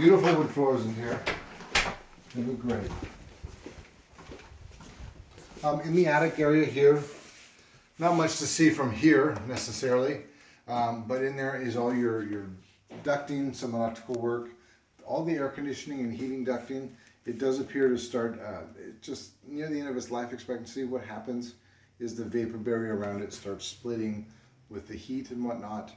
Beautiful wood floors in here. They look great. In the attic area here, not much to see from here necessarily, but in there is all your ducting, some electrical work, all the air conditioning and heating ducting. It does appear to start just near the end of its life expectancy. What happens is the vapor barrier around it starts splitting with the heat and whatnot.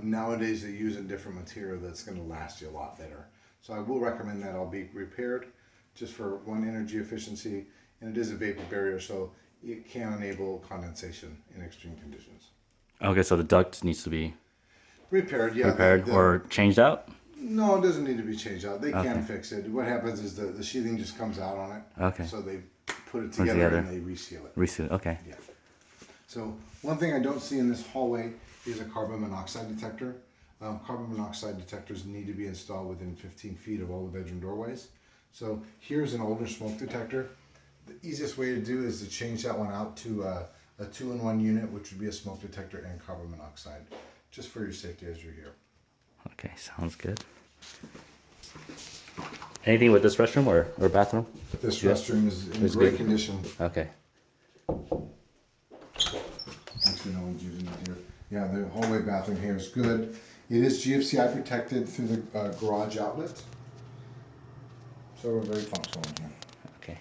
Nowadays they use a different material that's going to last you a lot better. So I will recommend that all be repaired just for one, energy efficiency, and it is a vapor barrier, so it can enable condensation in extreme conditions. Okay, so the duct needs to be Repaired, yeah. repaired or changed out? No, it doesn't need to be changed out. They can fix it. What happens is the sheathing just comes out on it. Okay. So they put it together and they reseal it. Reseal, okay. Yeah. So one thing I don't see in this hallway is a carbon monoxide detector. Carbon monoxide detectors need to be installed within 15 feet of all the bedroom doorways. So here's an older smoke detector. The easiest way to do is to change that one out to a 2-in-1 unit, which would be a smoke detector and carbon monoxide, just for your safety as you're here. Okay, sounds good. Anything with this restroom or bathroom? This restroom is in great condition. Okay. Actually, no one's using it here. Yeah, the hallway bathroom here is good. It is GFCI protected through the garage outlet. So we're very functional in here. Okay.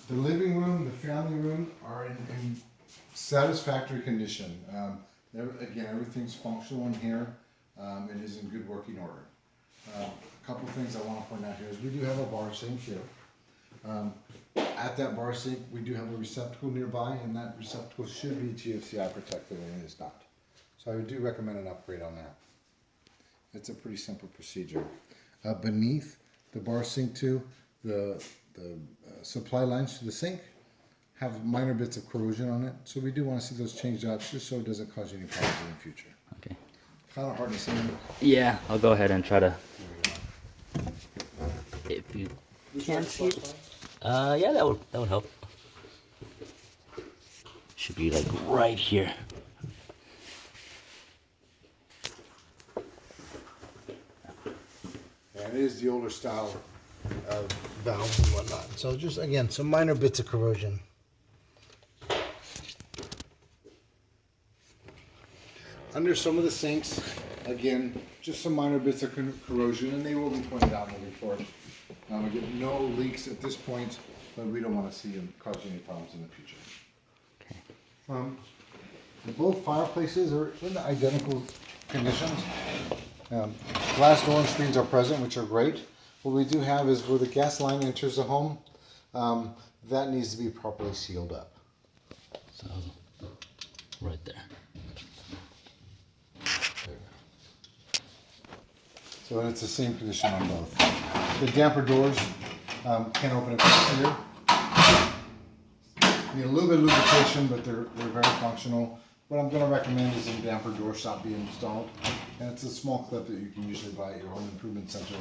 The living room, the family room are in satisfactory condition. Again, everything's functional in here. It is in good working order. A couple things I want to point out here is we do have a bar sink here. At that bar sink, we do have a receptacle nearby, and that receptacle should be GFCI protected, and it is not. So I do recommend an upgrade on that. It's a pretty simple procedure. Beneath the bar sink too, the supply lines to the sink have minor bits of corrosion on it, so we do want to see those changed out just so it doesn't cause you any problems in the future. Okay. Kind of hard to see. Yeah, I'll go ahead and try to. If you Can't see it. yeah, that would help. Should be like right here. Yeah, it is the older style of valves and whatnot. So just again, some minor bits of corrosion. Under some of the sinks, again, just some minor bits of corrosion, and they will be pointed out in the report. We get no leaks at this point, but we don't want to see them cause you any problems in the future. Okay. Both fireplaces are in identical conditions. Glass door and screens are present, which are great. What we do have is where the gas line enters the home, that needs to be properly sealed up. So, right there. So it's the same condition on both. The damper doors can open across here. Need a little bit of lubrication, but they're very functional. What I'm going to recommend is a damper door stop being installed. And it's a small clip that you can usually buy at your home improvement center,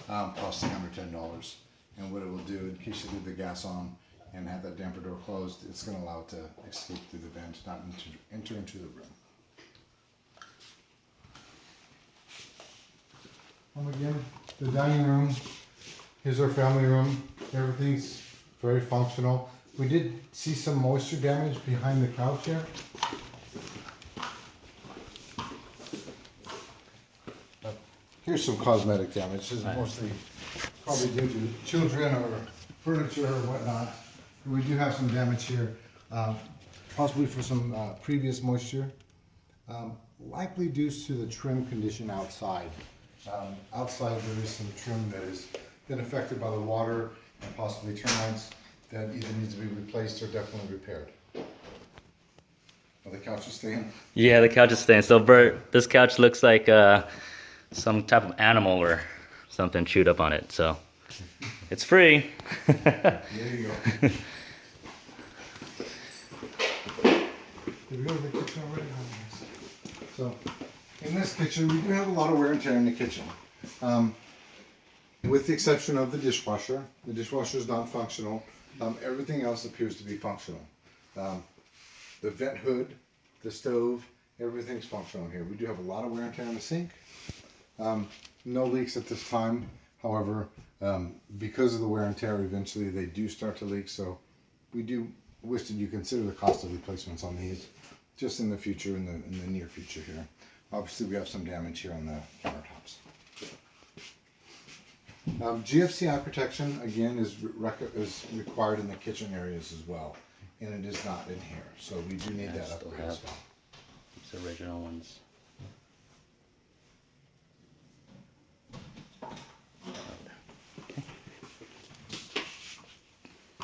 costing under $10. And what it will do, in case you leave the gas on and have that damper door closed, it's going to allow it to escape through the vent, not enter into the room. Again, the dining room, here's our family room. Everything's very functional. We did see some moisture damage behind the couch here. Here's some cosmetic damage. This is mostly probably due to children or furniture or whatnot. We do have some damage here, possibly for some previous moisture. Likely due to the trim condition outside. Outside there is some trim that has been affected by the water and possibly termites that either needs to be replaced or definitely repaired. Are the couches staying? Yeah, the couch is staying. So, Bert, this couch looks like some type of animal or something chewed up on it. So, it's free. There you go. Did we go to the kitchen already? So, in this kitchen, we do have a lot of wear and tear in the kitchen. With the exception of the dishwasher. The dishwasher is non-functional. Everything else appears to be functional. The vent hood, the stove, everything's functional here. We do have a lot of wear and tear on the sink. No leaks at this time. However, because of the wear and tear, eventually they do start to leak. So we do wish that you consider the cost of replacements on these just in the future, in the near future here. Obviously, we have some damage here on the countertops. GFCI protection, again, is required in the kitchen areas as well. And it is not in here. So we do need that upgrade as well. It's original ones.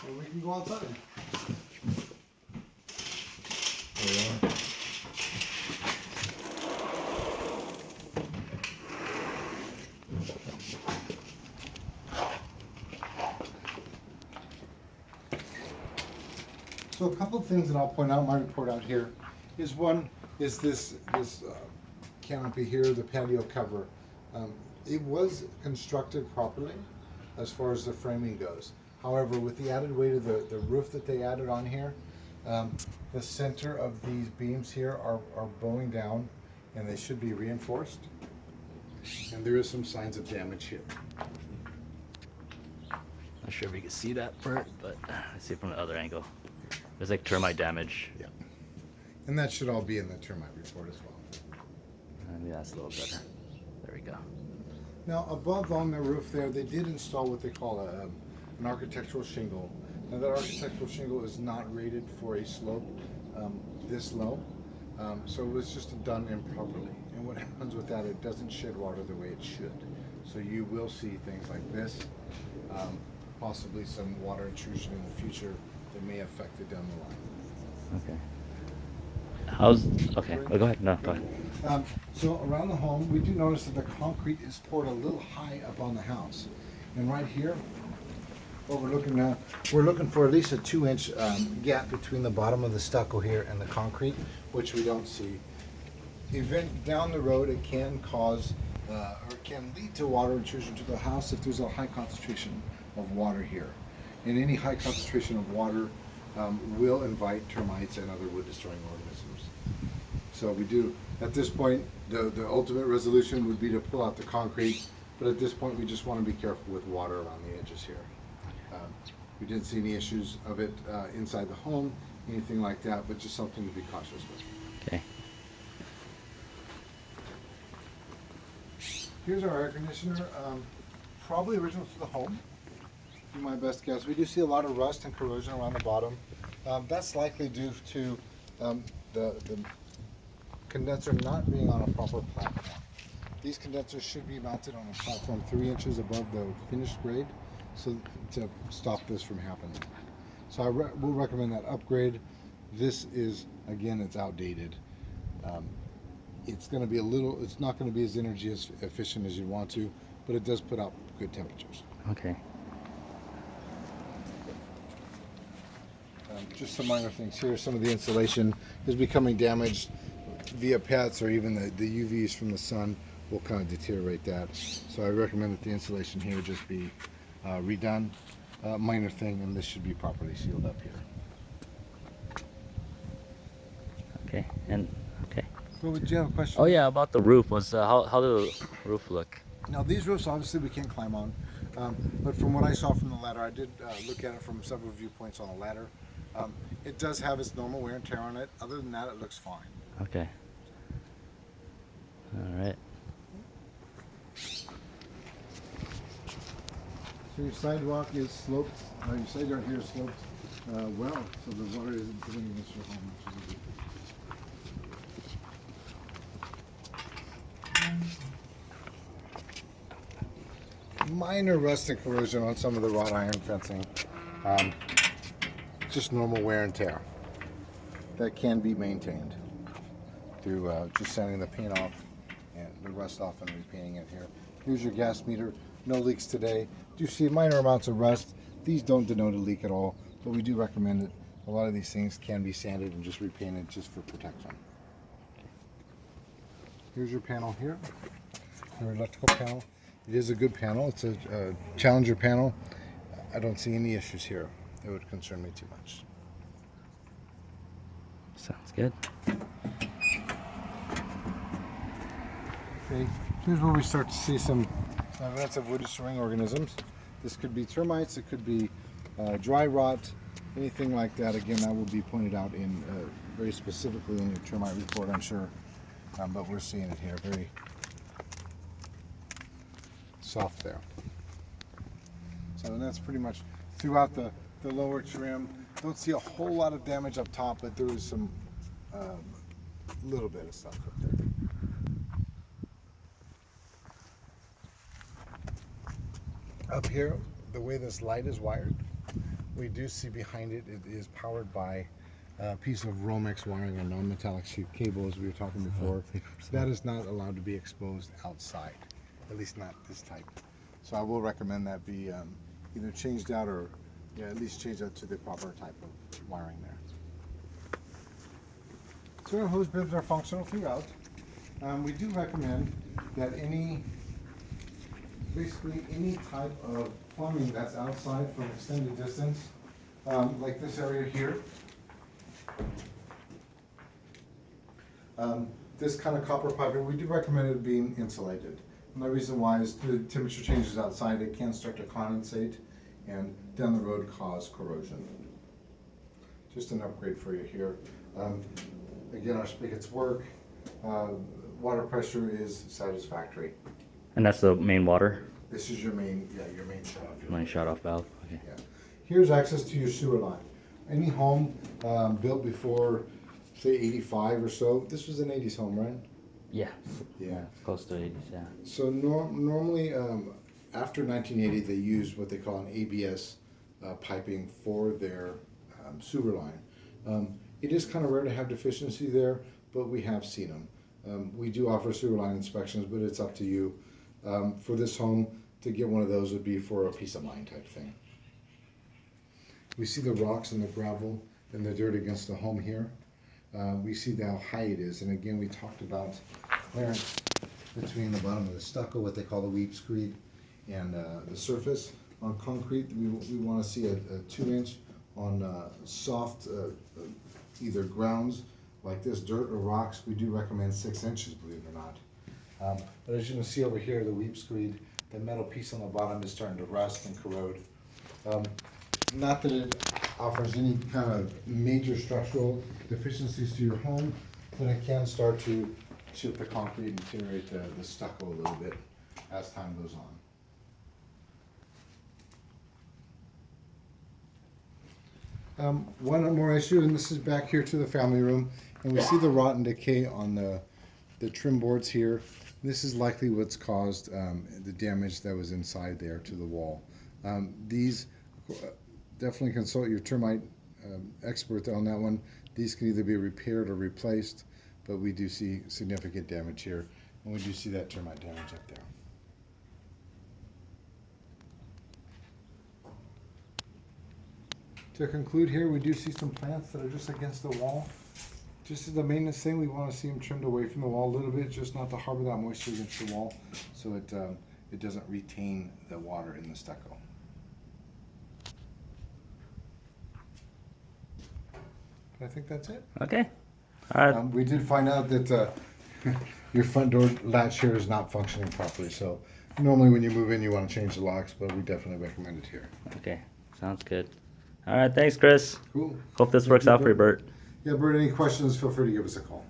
And we can go outside. There we are. So a couple of things that I'll point out in my report out here is one is this canopy here, the patio cover. It was constructed properly as far as the framing goes. However, with the added weight of the roof that they added on here, the center of these beams here are bowing down and they should be reinforced. And there is some signs of damage here. Not sure if you can see that part, but let's see it from the other angle. There's like termite damage. Yeah. And that should all be in the termite report as well. Maybe that's a little better. There we go. Now, above on the roof there, they did install what they call an architectural shingle. Now, that architectural shingle is not rated for a slope this low, so it was just done improperly. And what happens with that, it doesn't shed water the way it should. So you will see things like this, possibly some water intrusion in the future that may affect it down the line. Okay. Okay. Oh, go ahead. No, go ahead. So around the home, we do notice that the concrete is poured a little high up on the house. And right here, what we're looking at, we're looking for at least a 2-inch gap between the bottom of the stucco here and the concrete, which we don't see. Down the road, it can cause or it can lead to water intrusion to the house if there's a high concentration of water here. And any high concentration of water will invite termites and other wood-destroying organisms. So we do, at this point, the ultimate resolution would be to pull out the concrete, but at this point we just want to be careful with water around the edges here. We didn't see any issues of it inside the home, anything like that, but just something to be cautious with. Okay. Here's our air conditioner, probably original to the home. Be my best guess. We do see a lot of rust and corrosion around the bottom. That's likely due to the condenser not being on a proper platform. These condensers should be mounted on a platform 3 inches above the finished grade, so to stop this from happening. So I will recommend that upgrade. This is, again, it's outdated. It's going to be it's not going to be as energy efficient as you want to, but it does put out good temperatures. Okay. Just some minor things here. Some of the insulation is becoming damaged via pets or even the UVs from the sun will kind of deteriorate that. So I recommend that the insulation here just be redone. Minor thing, and this should be properly sealed up here. Okay. And okay. So do you have a question? Oh yeah, about the roof. How did the roof look? Now these roofs obviously we can't climb on, but from what I saw from the ladder, I did look at it from several viewpoints on the ladder. It does have its normal wear and tear on it. Other than that, it looks fine. Okay. All right. So your sidewalk is sloped, your side yard here is sloped well, so the water isn't coming against your home, which is a good thing. Minor rust and corrosion on some of the wrought iron fencing. Just normal wear and tear that can be maintained through just sanding the paint off and the rust off and repainting it here. Here's your gas meter. No leaks today. Do see minor amounts of rust. These don't denote a leak at all, but we do recommend it. A lot of these things can be sanded and just repainted just for protection. Here's your panel here, your electrical panel. It is a good panel. It's a Challenger panel. I don't see any issues here. it would concern me too much. Sounds good. Okay, here's where we start to see some evidence of wood destroying organisms. This could be termites, it could be dry rot, anything like that. Again, that will be pointed out in very specifically in your termite report, I'm sure. But we're seeing it here, very soft there. So and that's pretty much throughout the lower trim. Don't see a whole lot of damage up top, but there is some little bit of stuff up there. Up here, the way this light is wired, we do see behind it, it is powered by a piece of Romex wiring, a non-metallic sheet cable, as we were talking before. That is not allowed to be exposed outside, at least not this type. So I will recommend that be either changed out or at least changed out to the proper type of wiring there. So our hose bibs are functional throughout. We do recommend that basically any type of plumbing that's outside for an extended distance, like this area here. This kind of copper piping, we do recommend it being insulated. And the reason why is the temperature changes outside, it can start to condensate and down the road cause corrosion. Just an upgrade for you here. Again, our spigots work. Water pressure is satisfactory. And that's the main water? This is your main, your main shut-off. Main shut-off valve, okay. Yeah. Here's access to your sewer line. Any home built before, say, 85 or so, this was an 80s home, right? Yeah. Yeah. It's close to 80s, yeah. So normally, after 1980, they used what they call an ABS piping for their sewer line. It is kind of rare to have deficiency there, but we have seen them. We do offer sewer line inspections, but it's up to you. For this home, to get one of those would be for a peace of mind type thing. We see the rocks and the gravel and the dirt against the home here. We see how high it is, and again, we talked about clearance between the bottom of the stucco, what they call the weep screed, and the surface. On concrete, we want to see a 2-inch. On soft, either grounds like this, dirt or rocks, we do recommend 6 inches, believe it or not. But as you can see over here, the weep screed, the metal piece on the bottom is starting to rust and corrode. Not that it offers any kind of major structural deficiencies to your home, but it can start to chip the concrete and deteriorate the stucco a little bit as time goes on. One more issue, and this is back here to the family room, and we see the rot and decay on the trim boards here. This is likely what's caused the damage that was inside there to the wall. These definitely consult your termite expert on that one. These can either be repaired or replaced, but we do see significant damage here, and we do see that termite damage up there. To conclude here, we do see some plants that are just against the wall. Just as the maintenance thing, we want to see them trimmed away from the wall a little bit, just not to harbor that moisture against the wall, so it doesn't retain the water in the stucco. I think that's it. Okay. All right. We did find out that your front door latch here is not functioning properly, so normally when you move in you want to change the locks, but we definitely recommend it here. Okay. Sounds good. All right. Thanks, Chris. Cool. Hope this Thank works you, out for you, Bert. Yeah, Bert, any questions, feel free to give us a call.